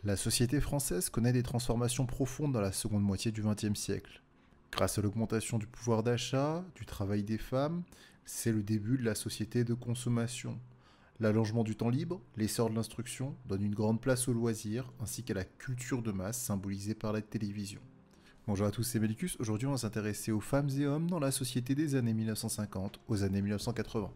La société française connaît des transformations profondes dans la seconde moitié du XXe siècle. Grâce à l'augmentation du pouvoir d'achat, du travail des femmes, c'est le début de la société de consommation. L'allongement du temps libre, l'essor de l'instruction donnent une grande place aux loisirs ainsi qu'à la culture de masse symbolisée par la télévision. Bonjour à tous, c'est Melicus. Aujourd'hui, on va s'intéresser aux femmes et hommes dans la société des années 1950 aux années 1980.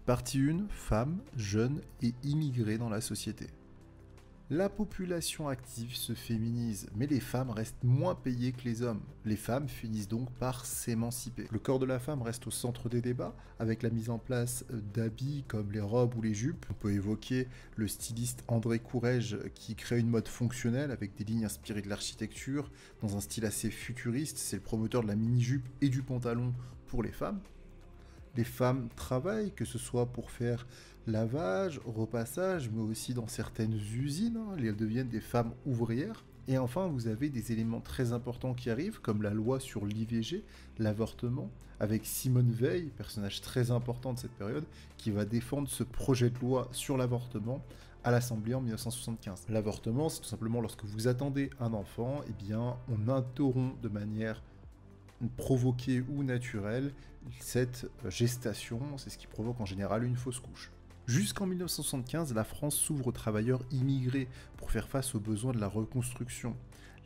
Partie 1. Femmes, jeunes et immigrés dans la société. La population active se féminise, mais les femmes restent moins payées que les hommes. Les femmes finissent donc par s'émanciper. Le corps de la femme reste au centre des débats, avec la mise en place d'habits comme les robes ou les jupes. On peut évoquer le styliste André Courrèges qui crée une mode fonctionnelle avec des lignes inspirées de l'architecture, dans un style assez futuriste. C'est le promoteur de la mini-jupe et du pantalon pour les femmes. Les femmes travaillent, que ce soit pour faire lavage, repassage, mais aussi dans certaines usines, elles deviennent des femmes ouvrières. Et enfin, vous avez des éléments très importants qui arrivent, comme la loi sur l'IVG, l'avortement, avec Simone Veil, personnage très important de cette période, qui va défendre ce projet de loi sur l'avortement à l'Assemblée en 1975. L'avortement, c'est tout simplement lorsque vous attendez un enfant, eh bien, on interrompt de manière provoquée ou naturelle cette gestation, c'est ce qui provoque en général une fausse couche. Jusqu'en 1975, la France s'ouvre aux travailleurs immigrés pour faire face aux besoins de la reconstruction.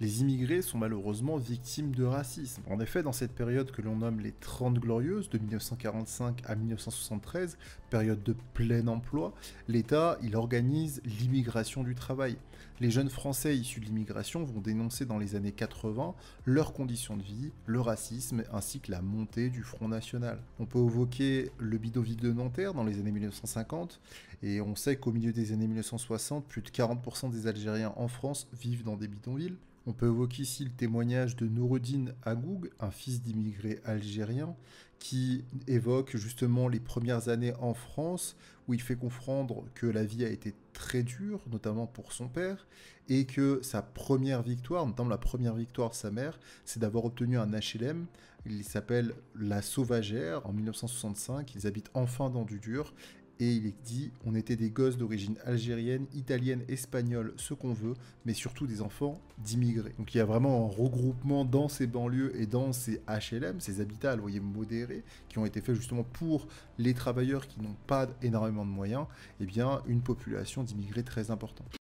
Les immigrés sont malheureusement victimes de racisme. En effet, dans cette période que l'on nomme les 30 Glorieuses, de 1945 à 1973, période de plein emploi, l'État, il organise l'immigration du travail. Les jeunes Français issus de l'immigration vont dénoncer dans les années 80 leurs conditions de vie, le racisme, ainsi que la montée du Front National. On peut évoquer le bidonville de Nanterre dans les années 1950, et on sait qu'au milieu des années 1960, plus de 40% des Algériens en France vivent dans des bidonvilles. On peut évoquer ici le témoignage de Noureddin Agoug, un fils d'immigrés algériens, qui évoque justement les premières années en France, où il fait comprendre que la vie a été très dure, notamment pour son père, et que sa première victoire, notamment la première victoire de sa mère, c'est d'avoir obtenu un HLM. Il s'appelle La Sauvagère, en 1965, ils habitent enfin dans du dur, et il est dit, on était des gosses d'origine algérienne, italienne, espagnole, ce qu'on veut, mais surtout des enfants d'immigrés. Donc il y a vraiment un regroupement dans ces banlieues et dans ces HLM, ces habitats à loyer modéré, qui ont été faits justement pour les travailleurs qui n'ont pas énormément de moyens, et bien une population d'immigrés très importante.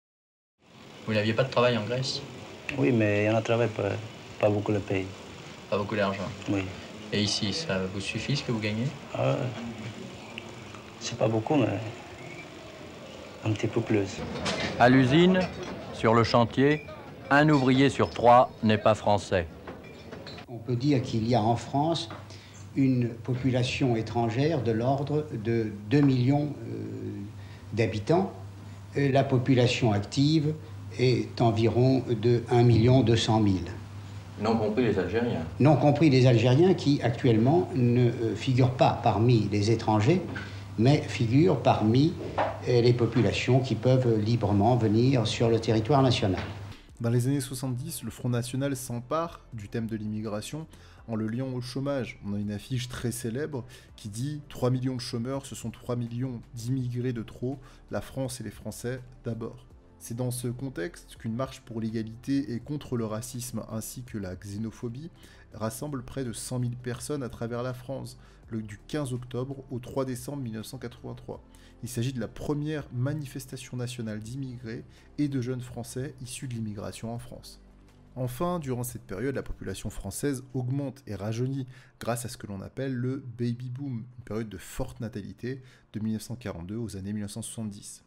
Vous n'aviez pas de travail en Grèce? Oui, mais il y en a travail, pas beaucoup le pays. Pas beaucoup d'argent. Oui. Et ici, ça vous suffit ce que vous gagnez? C'est pas beaucoup, mais un petit peu plus. À l'usine, sur le chantier, un ouvrier sur 3 n'est pas français. On peut dire qu'il y a en France une population étrangère de l'ordre de 2 millions d'habitants. La population active est environ de 1 200 000. Non compris les Algériens. Non compris les Algériens qui, actuellement, ne figurent pas parmi les étrangers, mais figurent parmi les populations qui peuvent librement venir sur le territoire national. Dans les années 70, le Front National s'empare du thème de l'immigration en le liant au chômage. On a une affiche très célèbre qui dit « 3 millions de chômeurs, ce sont 3 millions d'immigrés de trop, la France et les Français d'abord ». C'est dans ce contexte qu'une marche pour l'égalité et contre le racisme ainsi que la xénophobie rassemble près de 100 000 personnes à travers la France, du 15 octobre au 3 décembre 1983. Il s'agit de la première manifestation nationale d'immigrés et de jeunes Français issus de l'immigration en France. Enfin, durant cette période, la population française augmente et rajeunit grâce à ce que l'on appelle le baby boom, une période de forte natalité de 1942 aux années 1970.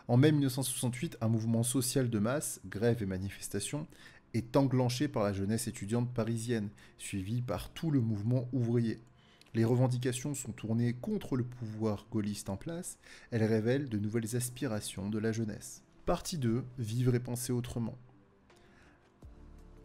En mai 1968, un mouvement social de masse, grève et manifestation, est enclenché par la jeunesse étudiante parisienne, suivi par tout le mouvement ouvrier. Les revendications sont tournées contre le pouvoir gaulliste en place, elles révèlent de nouvelles aspirations de la jeunesse. Partie 2, vivre et penser autrement.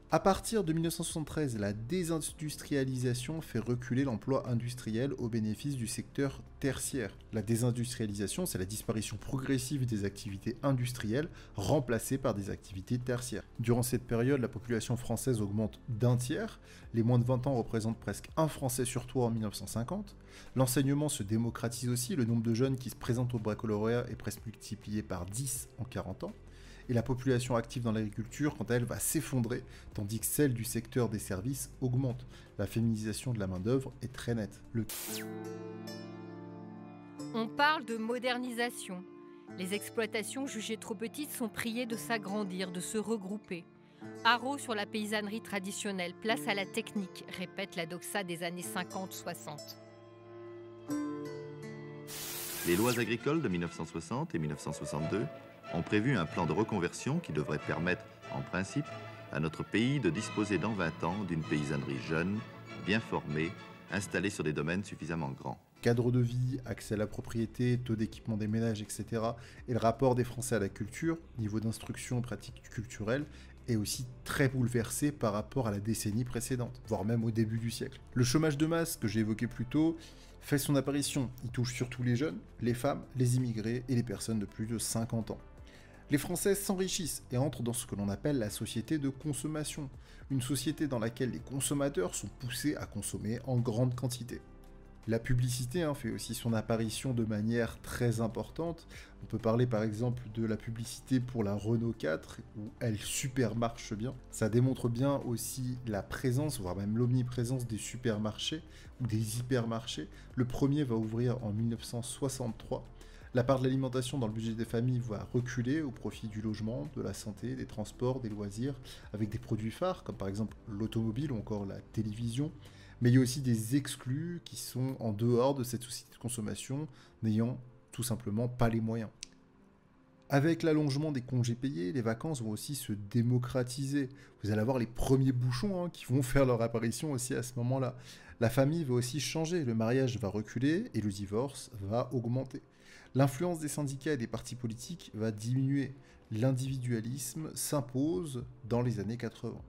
À partir de 1973, la désindustrialisation fait reculer l'emploi industriel au bénéfice du secteur tertiaire. La désindustrialisation, c'est la disparition progressive des activités industrielles remplacées par des activités tertiaires. Durant cette période, la population française augmente d'un tiers, les moins de 20 ans représentent presque un Français sur 3 en 1950, l'enseignement se démocratise aussi, le nombre de jeunes qui se présentent au baccalauréat est presque multiplié par 10 en 40 ans, et la population active dans l'agriculture, quant à elle, va s'effondrer, tandis que celle du secteur des services augmente. La féminisation de la main-d'œuvre est très nette. On parle de modernisation. Les exploitations jugées trop petites sont priées de s'agrandir, de se regrouper. Haro sur la paysannerie traditionnelle, place à la technique, répète la doxa des années 50-60. Les lois agricoles de 1960 et 1962 ont prévu un plan de reconversion qui devrait permettre, en principe, à notre pays de disposer dans 20 ans d'une paysannerie jeune, bien formée, installée sur des domaines suffisamment grands. Cadre de vie, accès à la propriété, taux d'équipement des ménages, etc. et le rapport des Français à la culture, niveau d'instruction, pratiques culturelles, est aussi très bouleversé par rapport à la décennie précédente, voire même au début du siècle. Le chômage de masse, que j'ai évoqué plus tôt, fait son apparition. Il touche surtout les jeunes, les femmes, les immigrés et les personnes de plus de 50 ans. Les Français s'enrichissent et entrent dans ce que l'on appelle la société de consommation, une société dans laquelle les consommateurs sont poussés à consommer en grande quantité. La publicité fait aussi son apparition de manière très importante. On peut parler par exemple de la publicité pour la Renault 4, où elle super marche bien. Ça démontre bien aussi la présence, voire même l'omniprésence des supermarchés ou des hypermarchés. Le premier va ouvrir en 1963. La part de l'alimentation dans le budget des familles va reculer au profit du logement, de la santé, des transports, des loisirs, avec des produits phares comme par exemple l'automobile ou encore la télévision. Mais il y a aussi des exclus qui sont en dehors de cette société de consommation, n'ayant tout simplement pas les moyens. Avec l'allongement des congés payés, les vacances vont aussi se démocratiser. Vous allez avoir les premiers bouchons qui vont faire leur apparition aussi à ce moment-là. La famille va aussi changer, le mariage va reculer et le divorce va augmenter. L'influence des syndicats et des partis politiques va diminuer. L'individualisme s'impose dans les années 80.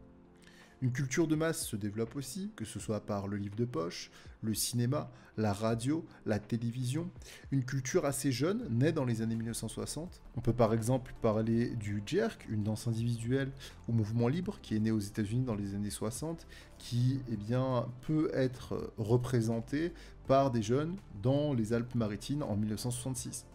Une culture de masse se développe aussi, que ce soit par le livre de poche, le cinéma, la radio, la télévision. Une culture assez jeune naît dans les années 1960. On peut par exemple parler du jerk, une danse individuelle au mouvement libre qui est né aux États-Unis dans les années 60, qui peut être représenté par des jeunes dans les Alpes-Maritimes en 1966.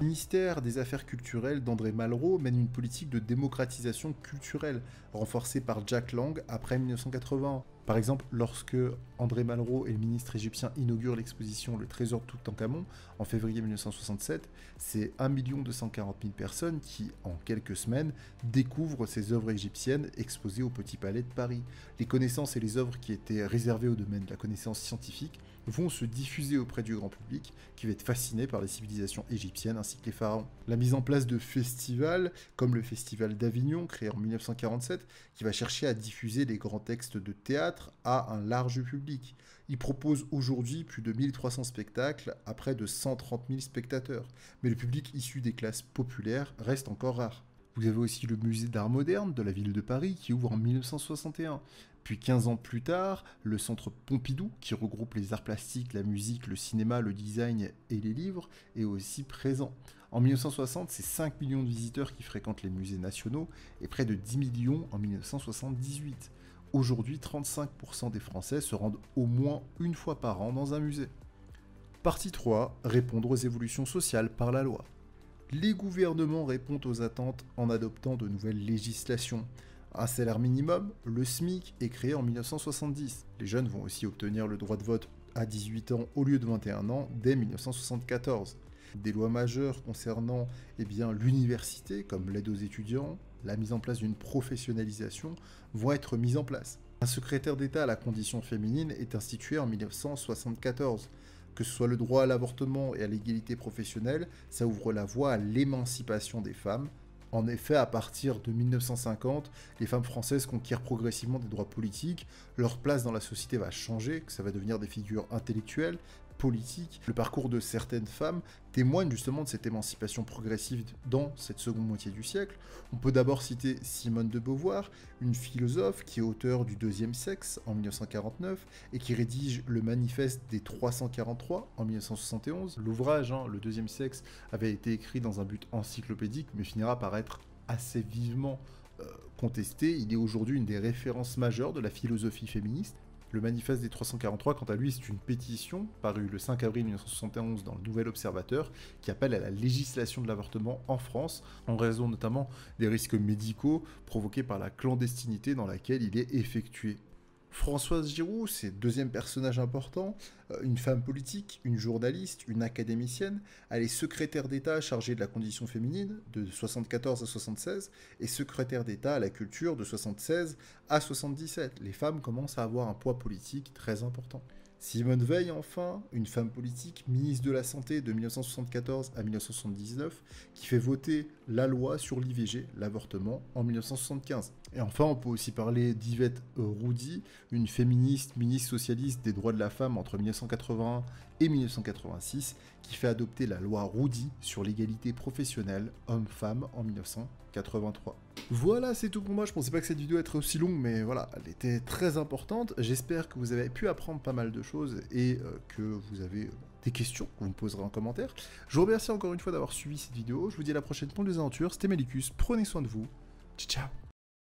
Le ministère des Affaires culturelles d'André Malraux mène une politique de démocratisation culturelle, renforcée par Jack Lang après 1980. Par exemple, lorsque André Malraux et le ministre égyptien inaugurent l'exposition Le Trésor de Toutankhamon en février 1967, c'est 1 240 000 personnes qui, en quelques semaines, découvrent ces œuvres égyptiennes exposées au Petit Palais de Paris. Les connaissances et les œuvres qui étaient réservées au domaine de la connaissance scientifique vont se diffuser auprès du grand public qui va être fasciné par les civilisations égyptiennes ainsi que les pharaons. La mise en place de festivals, comme le Festival d'Avignon, créé en 1947, qui va chercher à diffuser les grands textes de théâtre à un large public. Il propose aujourd'hui plus de 1300 spectacles à près de 130 000 spectateurs, mais le public issu des classes populaires reste encore rare. Vous avez aussi le musée d'art moderne de la ville de Paris qui ouvre en 1961. Puis 15 ans plus tard, le centre Pompidou, qui regroupe les arts plastiques, la musique, le cinéma, le design et les livres, est aussi présent. En 1960, c'est 5 millions de visiteurs qui fréquentent les musées nationaux et près de 10 millions en 1978. Aujourd'hui, 35% des Français se rendent au moins une fois par an dans un musée. Partie 3. Répondre aux évolutions sociales par la loi. Les gouvernements répondent aux attentes en adoptant de nouvelles législations. Un salaire minimum, le SMIC, est créé en 1970. Les jeunes vont aussi obtenir le droit de vote à 18 ans au lieu de 21 ans dès 1974. Des lois majeures concernant l'université, comme l'aide aux étudiants, la mise en place d'une professionnalisation, vont être mises en place. Un secrétaire d'État à la condition féminine est institué en 1974. Que ce soit le droit à l'avortement et à l'égalité professionnelle, ça ouvre la voie à l'émancipation des femmes. En effet, à partir de 1950, les femmes françaises conquièrent progressivement des droits politiques, leur place dans la société va changer, que ça va devenir des figures intellectuelles, politiques. Le parcours de certaines femmes témoigne justement de cette émancipation progressive dans cette seconde moitié du siècle. On peut d'abord citer Simone de Beauvoir, une philosophe qui est auteure du Deuxième sexe en 1949 et qui rédige le Manifeste des 343 en 1971. L'ouvrage, le Deuxième sexe, avait été écrit dans un but encyclopédique mais finira par être assez vivement contesté. Il est aujourd'hui une des références majeures de la philosophie féministe. Le Manifeste des 343, quant à lui, c'est une pétition parue le 5 avril 1971 dans le Nouvel Observateur qui appelle à la législation de l'avortement en France, en raison notamment des risques médicaux provoqués par la clandestinité dans laquelle il est effectué. Françoise Giroud, c'est le deuxième personnage important, une femme politique, une journaliste, une académicienne. Elle est secrétaire d'État chargée de la condition féminine de 74 à 76 et secrétaire d'État à la culture de 76 à 77. Les femmes commencent à avoir un poids politique très important. Simone Veil, enfin, une femme politique, ministre de la Santé de 1974 à 1979, qui fait voter la loi sur l'IVG, l'avortement, en 1975. Et enfin, on peut aussi parler d'Yvette Roudy, une féministe, ministre socialiste des droits de la femme entre 1981 et 1986, qui fait adopter la loi Roudy sur l'égalité professionnelle homme-femme en 1983. Voilà, c'est tout pour moi. Je pensais pas que cette vidéo allait être aussi longue, mais voilà, elle était très importante. J'espère que vous avez pu apprendre pas mal de choses et que vous avez des questions que vous me poserez en commentaire. Je vous remercie encore une fois d'avoir suivi cette vidéo. Je vous dis à la prochaine pour les aventures. C'était Melicus. Prenez soin de vous. Ciao, ciao.